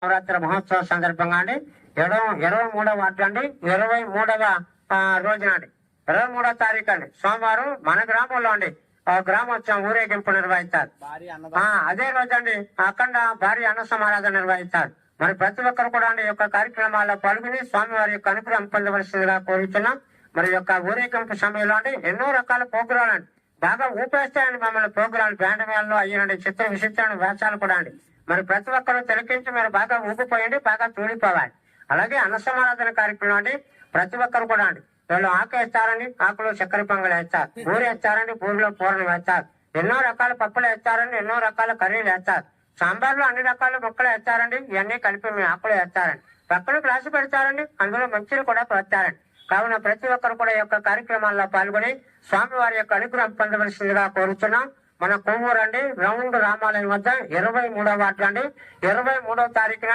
నవరాత్రి మహోత్సవ సందర్భంగా అండి 23వ వార్డు అండి 23వ రోజున అండి 23వ తారీఖు అండి సోమవారం మన గ్రామంలో అండి గ్రామోత్సవం ఊరేగింపు నిర్వహిస్తారు. అదే రోజు అండి అఖండ భారీ అన్న సమారాధన నిర్వహిస్తారు. మరి ప్రతి ఒక్కరు కూడా అండి యొక్క కార్యక్రమాల్లో పాల్గొని స్వామివారి యొక్క అనుగ్రహం పొందవలసిందిగా కోరుతున్నాం. మరి యొక్క ఊరేగింపు సమయంలో అండి ఎన్నో రకాల ప్రోగ్రాలు అండి బాగా ఊపేస్తాయండి మమ్మల్ని ప్రోగ్రాలు బ్యాండ్ మేళలో అయ్యానండి చిత్ర విచిత్ర వేషాలు కూడా అండి. మరి ప్రతి ఒక్కరు తిలకించి మీరు బాగా ఊపిపోయండి, బాగా తూలిపోవాలి. అలాగే అన్న సమారాధన కార్యక్రమం అండి ప్రతి ఒక్కరు కూడా అండి వీళ్ళు ఆకు వేస్తారండి, ఆకులో చక్కెర పొంగలు వేస్తారు, పూరి వేస్తారండి, పూరిలో పూరలు వేస్తారు, ఎన్నో రకాల పప్పులు వేస్తారండి, ఎన్నో రకాల కర్రీలు వేస్తారు, సాంబార్లో అన్ని రకాల ముక్కలు వేస్తారండి, ఇవన్నీ కలిపి మీ ఆకులు వేస్తారండి, పక్కన గ్లాసు పెడతారండి, అందులో మంచిలు కూడా పెడతారండి. కావున ప్రతి ఒక్కరు కూడా ఈ యొక్క కార్యక్రమాల్లో పాల్గొని స్వామివారి యొక్క అనుగ్రహం పొందవలసిందిగా కోరుతున్నాం. మన కొవ్వూరు అండి రౌండ్ రామాలయం వద్ద 23వ వార్డు అండి 23వ తారీఖున